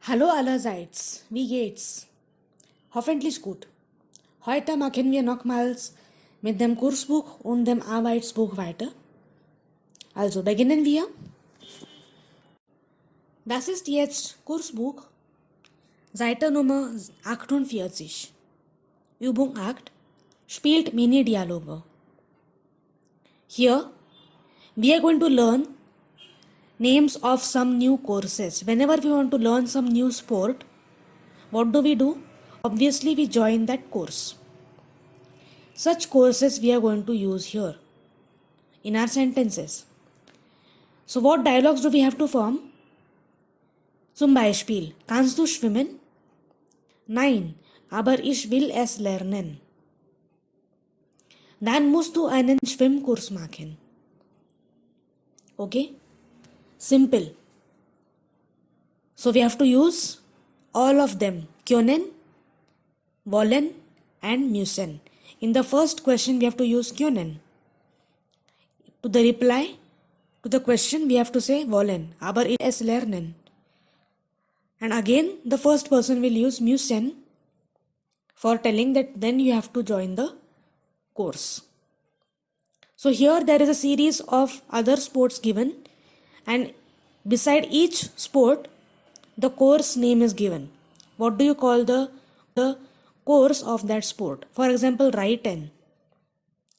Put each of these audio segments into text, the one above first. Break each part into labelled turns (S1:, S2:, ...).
S1: Hallo allerseits, wie geht's? Hoffentlich gut. Heute machen wir nochmals mit dem Kursbuch und dem Arbeitsbuch weiter. Also beginnen wir. Das ist jetzt Kursbuch, Seite Nummer 48. Übung 8 spielt Mini-Dialoge. Here, we are going to learn names of some new courses. Whenever we want to learn some new sport, what do? Obviously, we join that course. Such courses we are going to use here in our sentences. So, what dialogues do we have to form? Zum Beispiel, kannst du schwimmen? Nein, aber ich will es lernen. Dann musst du einen Schwimmkurs machen. Okay? Simple. So, we have to use all of them. Können, wollen and müssen. In the first question, we have to use können. To the reply to the question, we have to say wollen, aber ich es lernen. And again, the first person will use müssen for telling that then you have to join the course. So here there is a series of other sports given, and beside each sport, the course name is given. What do you call the course of that sport? For example, reiten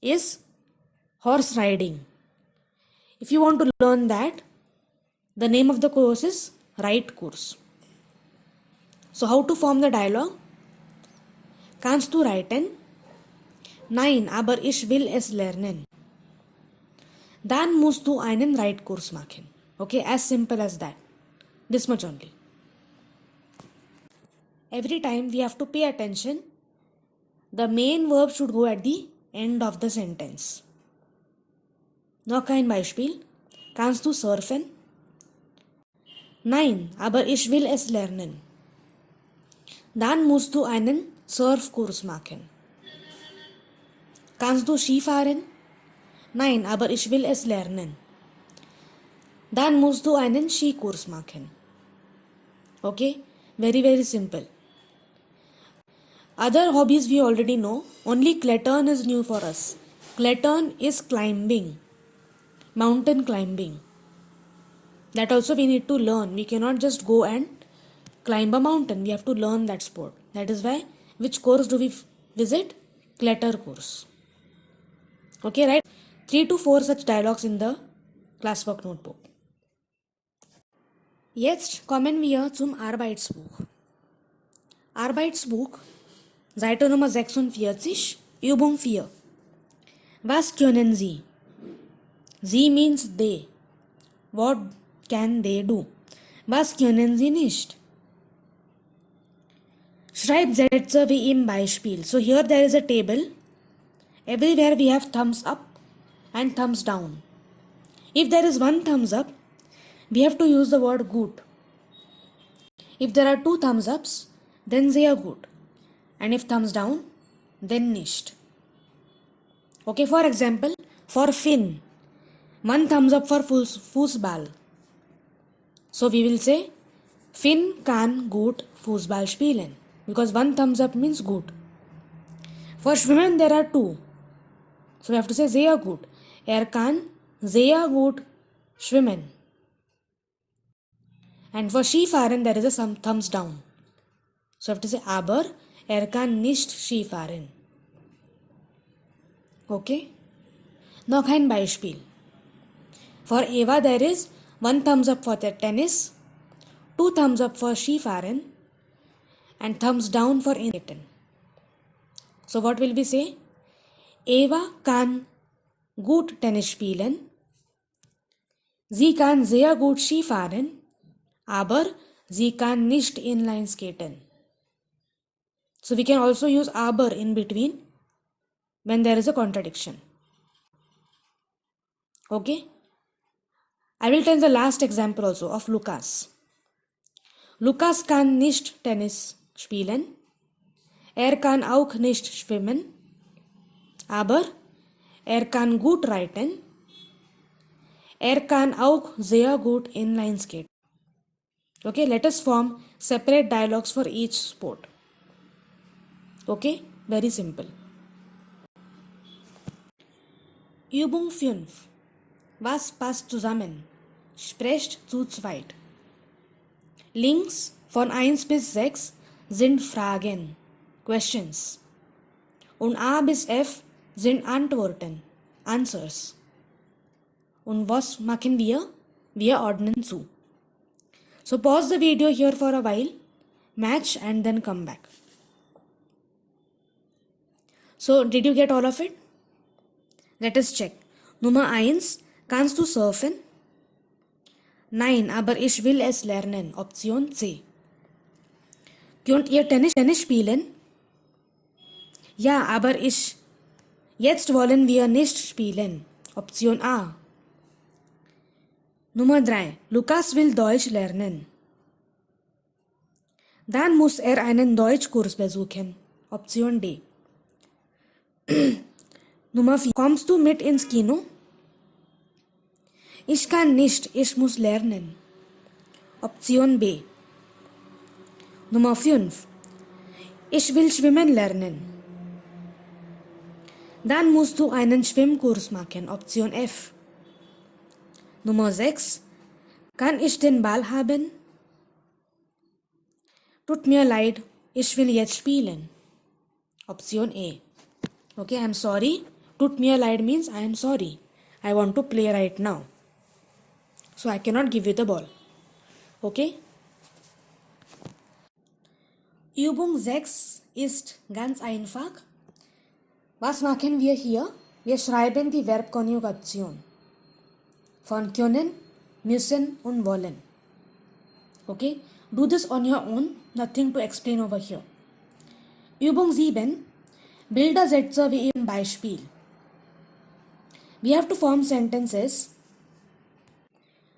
S1: is horse riding. If you want to learn that, the name of the course is Reitkurs. So how to form the dialogue? Kannst du reiten? Nein, aber ich will es lernen. Dann musst du einen Reitkurs machen. Okay, as simple as that. This much only. Every time we have to pay attention. The main verb should go at the end of the sentence. Noch ein Beispiel. Kannst du surfen? Nein, aber ich will es lernen. Dann musst du einen Surfkurs machen. Kannst du Skifahren? Nein, aber ich will es lernen. Dann musst du einen Skikurs machen. Okay? Very, very simple. Other hobbies we already know. Only Klettern is new for us. Klettern is climbing. Mountain climbing. That also we need to learn. We cannot just go and climb a mountain. We have to learn that sport. That is why, which course do we visit? Kletter course. Okay, right? 3 to 4 such dialogues in the Classwork Notebook. Jetzt kommen wir zum Arbeitsbuch. Arbeitsbuch, Seite Nummer 46, Übung 4. Was können Sie? Sie means they. What can they do? Was können Sie nicht? Schreib Sätze wie im Beispiel. So here there is a table. Everywhere we have thumbs up and thumbs down. If there is one thumbs up, we have to use the word gut. If there are 2 thumbs ups, then sehr gut. And if thumbs down, then nicht. Okay, for example, for Finn, 1 thumbs up for Fußball. So we will say, Finn kann gut Fußball spielen. Because 1 thumbs up means gut. For Schwimmen, there are 2. So we have to say sehr gut. Kann sehr gut schwimmen. And for Skifahren, there is a some thumbs down. So I have to say, aber kann nicht Skifahren. Okay? Noch ein Beispiel. For Eva, there is 1 thumbs up for the tennis, 2 thumbs up for Skifahren, and thumbs down for Reiten. So what will we say? Eva kann gut Tennis spielen. Sie kann sehr gut Skifahren. Aber sie kann nicht inline skaten. So we can also use aber in between when there is a contradiction. Okay? I will tell the last example also of Lukas. Lukas kann nicht Tennis spielen. Kann auch nicht schwimmen. Aber kann gut reiten. Kann auch sehr gut inline skaten. Okay, let us form separate dialogues for each sport. Okay, very simple. Übung 5. Was passt zusammen? Sprecht zu zweit. Links von 1 bis 6 sind Fragen, Questions. Und A bis F sind Antworten, Answers. Und was machen wir? Wir ordnen zu. So pause the video here for a while, match and then come back. So did you get all of it? Let us check. Nummer 1. Kannst du surfen? Nein, aber ich will es lernen. Option C. Könnt ihr Tennis spielen? Ja, aber jetzt wollen wir nicht spielen. Option A. Nummer 3. Lukas will Deutsch lernen. Dann muss er einen Deutschkurs besuchen. Option D. Nummer 4. Kommst du mit ins Kino? Ich kann nicht, ich muss lernen. Option B. Nummer 5. Ich will schwimmen lernen. Dann musst du einen Schwimmkurs machen. Option F. Nummer 6. Kann ich den Ball haben? Tut mir leid, ich will jetzt spielen. Option A. Okay, I am sorry. Tut mir leid means I am sorry. I want to play right now. So I cannot give you the ball. Okay? Übung 6 ist ganz einfach. Was machen wir hier? Wir schreiben die Verbkonjugation von können, müssen und wollen. Okay? Do this on your own. Nothing to explain over here. Übung 7. Bildersätze wie im Beispiel. We have to form sentences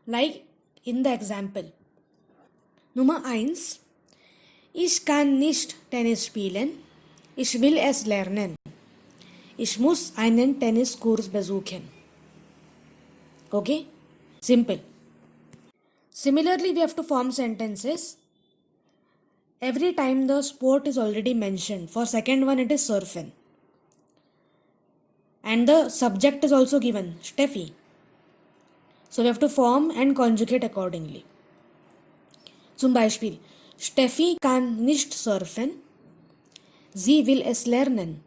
S1: like in the example. Nummer 1. Ich kann nicht Tennis spielen. Ich will es lernen. Ich muss einen Tenniskurs besuchen. Okay? Simple. Similarly, we have to form sentences every time the sport is already mentioned. For second one, it is surfen. And the subject is also given, Steffi. So we have to form and conjugate accordingly. Zum Beispiel, Steffi kann nicht surfen. Sie will es lernen.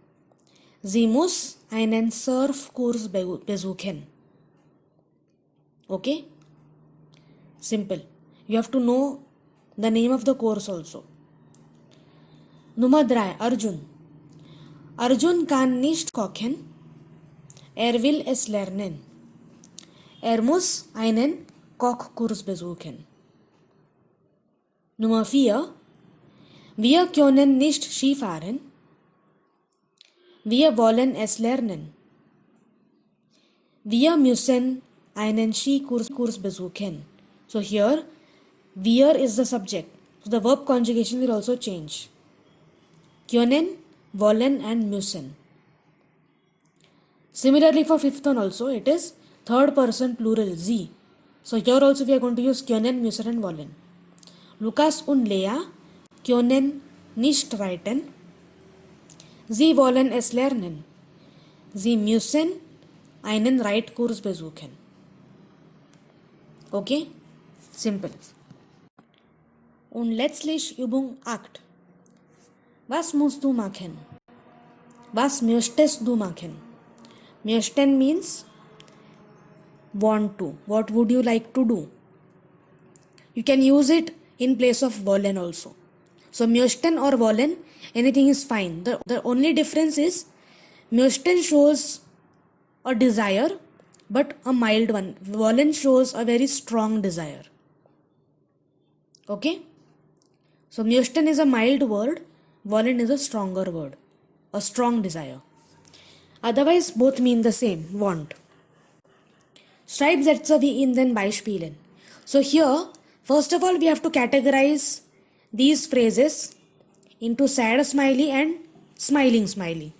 S1: Sie muss einen Surfkurs besuchen. Okay? Simple. You have to know the name of the course also. Nummer 3. Arjun. Arjun kann nicht kochen. Er will es lernen. Er muss einen Kochkurs besuchen. Nummer 4. Wir können nicht Skifahren. Wir wollen es lernen. Wir müssen einen Skikurs besuchen. So here, wir is the subject. So the verb conjugation will also change. Können, wollen and müssen. Similarly for fifth one also, it is third person plural, sie. So here also we are going to use können, müssen and wollen. Lukas und Lea können nicht reiten. Sie wollen es lernen. Sie müssen einen Reitkurs besuchen. Okay? Simple. Und letztlich Übung 8. Was musst du machen? Was möchtest du machen? Möchten means want to. What would you like to do? You can use it in place of wollen also. So möchten or wollen, anything is fine. The only difference is möchten shows a desire but a mild one. Wollen shows a very strong desire. Okay? So möchten is a mild word, wollen is a stronger word, a strong desire. Otherwise, both mean the same, want. Schreibsätze wie in den Beispielen. So here, first of all, we have to categorize these phrases into sad smiley and smiling smiley.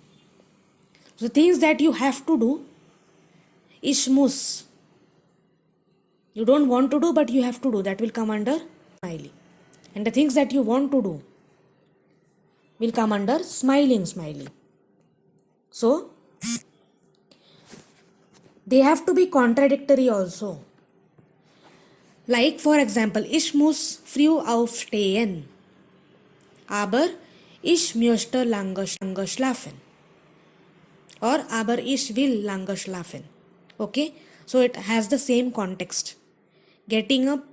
S1: So things that you have to do, ich muss. You don't want to do, but you have to do. That will come under smiley. And the things that you want to do will come under smiling smiley. So, they have to be contradictory also. Like for example, ich muss früh aufstehen, aber ich möchte lange schlafen. Or aber ich will lange schlafen. Okay, so it has the same context. Getting up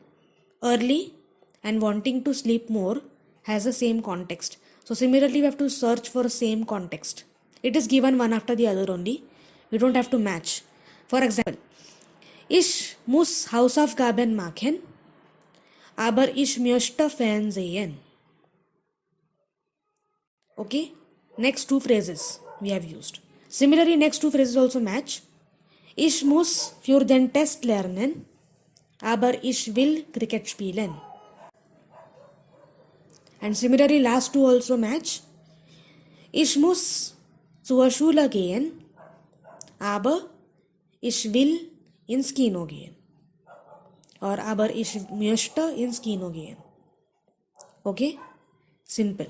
S1: early and wanting to sleep more has the same context. So similarly, we have to search for same context. It is given one after the other only. We don't have to match. For example, ich muss Hausaufgaben machen, aber ich möchte Fernsehen. Okay, next two phrases we have used. Similarly, next two phrases also match. Ich muss für den Test lernen, aber ich will Cricket spielen. And similarly, last two also match. Ich muss zur Schule gehen, aber ich will ins Kino gehen. Or aber ich möchte ins Kino gehen. Okay? Simple.